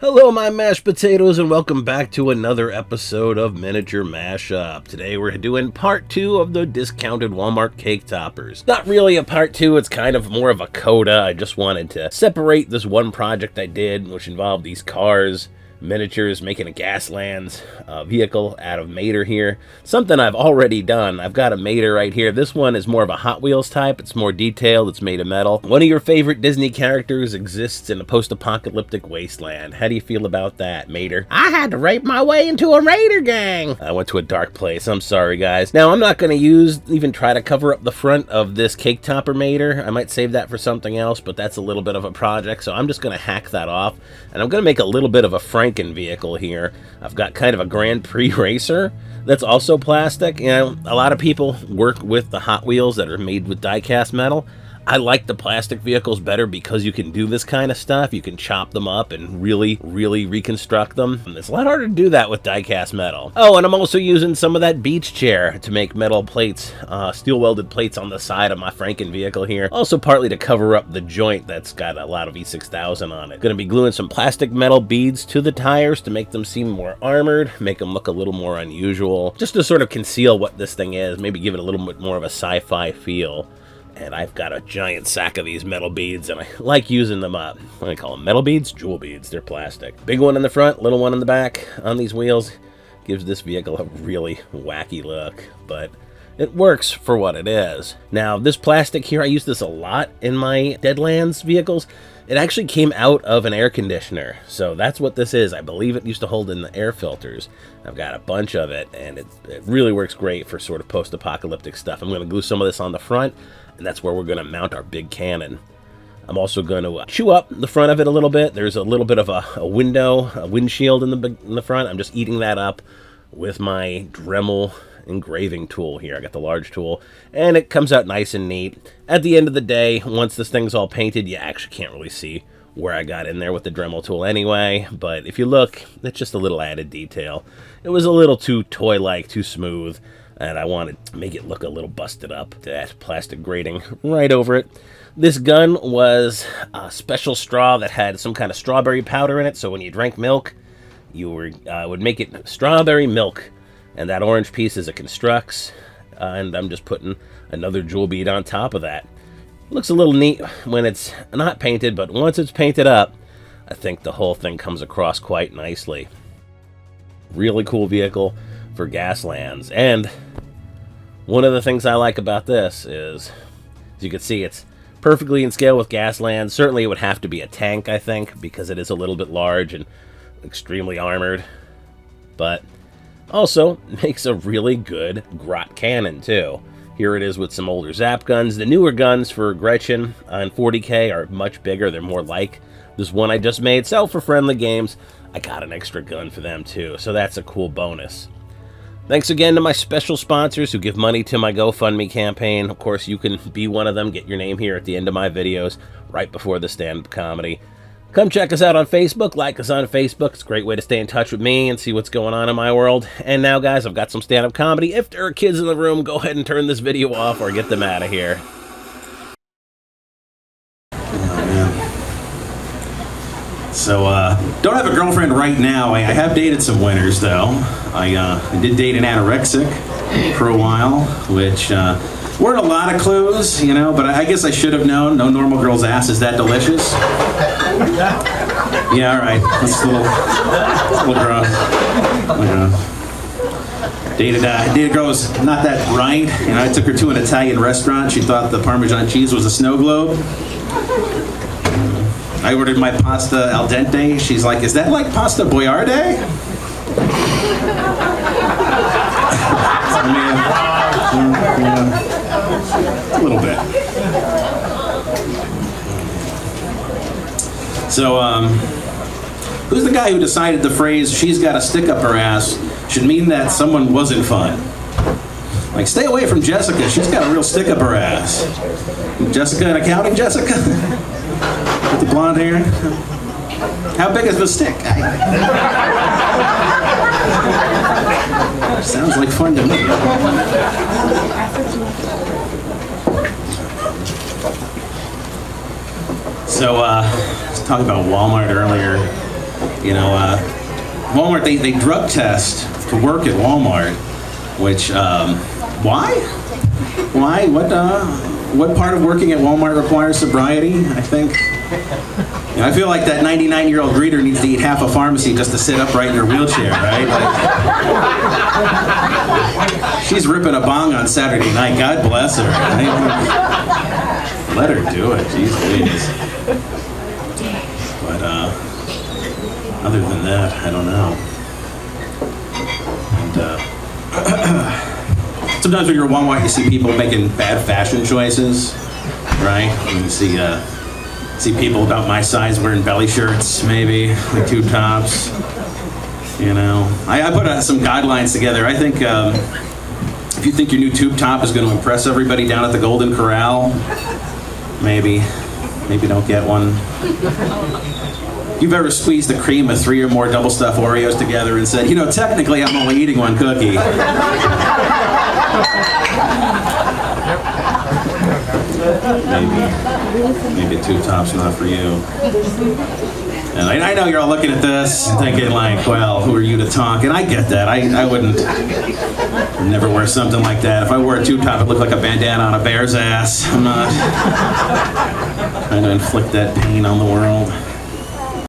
Hello, my mashed potatoes, and welcome back to another episode of Miniature Mashup. Today we're doing part 2 of the discounted Walmart cake toppers. Not really a part 2, it's kind of more of a coda. I just wanted to separate this one project I did, which involved these cars, miniatures, making a Gaslands vehicle out of Mater here. Something I've already done. I've got a Mater right here. This one is more of a Hot Wheels type. It's more detailed. It's made of metal. One of your favorite Disney characters exists in a post-apocalyptic wasteland. How do you feel about that, Mater? I had to rape my way into a Raider gang. I went to a dark place. I'm sorry, guys. Now, I'm not going to even try to cover up the front of this cake topper Mater. I might save that for something else, but that's a little bit of a project, so I'm just going to hack that off, and I'm going to make a little bit of a Franken vehicle here. I've got kind of a Grand Prix racer that's also plastic. You know, a lot of people work with the Hot Wheels that are made with die-cast metal. I like the plastic vehicles better because you can do this kind of stuff. You can chop them up and really reconstruct them. And it's a lot harder to do that with die-cast metal. Oh, and I'm also using some of that beach chair to make metal plates, steel welded plates on the side of my Franken vehicle here. Also partly to cover up the joint that's got a lot of E6000 on it. Gonna be gluing some plastic metal beads to the tires to make them seem more armored, make them look a little more unusual, just to sort of conceal what this thing is, maybe give it a little bit more of a sci-fi feel. And I've got a giant sack of these metal beads, and I like using them up. What do I call them? Metal beads? Jewel beads. They're plastic. Big one in the front, little one in the back on these wheels. Gives this vehicle a really wacky look, but it works for what it is. Now, this plastic here, I use this a lot in my Deadlands vehicles. It actually came out of an air conditioner, so that's what this is. I believe it used to hold in the air filters. I've got a bunch of it, and it really works great for sort of post-apocalyptic stuff. I'm going to glue some of this on the front, and that's where we're going to mount our big cannon. I'm also going to chew up the front of it a little bit. There's a little bit of a window, a windshield in the front. I'm just eating that up with my Dremel engraving tool here. I got the large tool, and it comes out nice and neat. At the end of the day, once this thing's all painted, you actually can't really see where I got in there with the Dremel tool anyway, but if you look, it's just a little added detail. It was a little too toy-like, too smooth, and I wanted to make it look a little busted up. That plastic grating right over it. This gun was a special straw that had some kind of strawberry powder in it, so when you drank milk, you would make it strawberry milk. And that orange piece is a Construx, and I'm just putting another jewel bead on top of that. Looks a little neat when it's not painted, but once it's painted up, I think the whole thing comes across quite nicely. Really cool vehicle for Gaslands. And one of the things I like about this is, as you can see, it's perfectly in scale with Gaslands. Certainly it would have to be a tank, I think, because it is a little bit large and extremely armored. But also makes a really good grot cannon, too. Here it is with some older Zap guns. The newer guns for Gretchen and 40K are much bigger. They're more like this one I just made. So for friendly games, I got an extra gun for them, too. So that's a cool bonus. Thanks again to my special sponsors who give money to my GoFundMe campaign. Of course, you can be one of them. Get your name here at the end of my videos, right before the stand-up comedy. Come check us out on Facebook, like us on Facebook. It's a great way to stay in touch with me and see what's going on in my world. And now, guys, I've got some stand-up comedy. If there are kids in the room, go ahead and turn this video off or get them out of here. So, don't have a girlfriend right now. I have dated some winners, though. I did date an anorexic for a while, which weren't a lot of clues, you know, but I guess I should have known. No normal girl's ass is that delicious. Yeah, all right. That's a little gross. Dated a girl who was not that bright. You know, I took her to an Italian restaurant. She thought the Parmesan cheese was a snow globe. I ordered my pasta al dente. She's like, "Is that like pasta boiarde?" A little bit. So, who's the guy who decided the phrase "she's got a stick up her ass" should mean that someone wasn't fun? Like, stay away from Jessica. She's got a real stick up her ass. Jessica in accounting, Jessica? With the blonde hair? How big is the stick? Sounds like fun to me. So, I was talking about Walmart earlier. You know, Walmart, they drug test to work at Walmart, which, why? Why? What part of working at Walmart requires sobriety? I think, you know, I feel like that 99-year-old greeter needs to eat half a pharmacy just to sit upright in her wheelchair, right? Like, she's ripping a bong on Saturday night. God bless her. Right? Let her do it. Jeez Louise. But other than that, I don't know. And sometimes when you're at Walmart, you see people making bad fashion choices, right? You see people about my size wearing belly shirts, maybe, like tube tops. You know, I put some guidelines together. I think if you think your new tube top is going to impress everybody down at the Golden Corral, maybe don't get one. You've ever squeezed the cream of 3 or more double stuffed Oreos together and said, you know, technically I'm only eating 1 cookie. Maybe a tube top's not for you. And I know you're all looking at this and thinking like, well, who are you to talk? And I get that. I wouldn't never wear something like that. If I wore a tube top, it'd look like a bandana on a bear's ass. I'm not trying to inflict that pain on the world.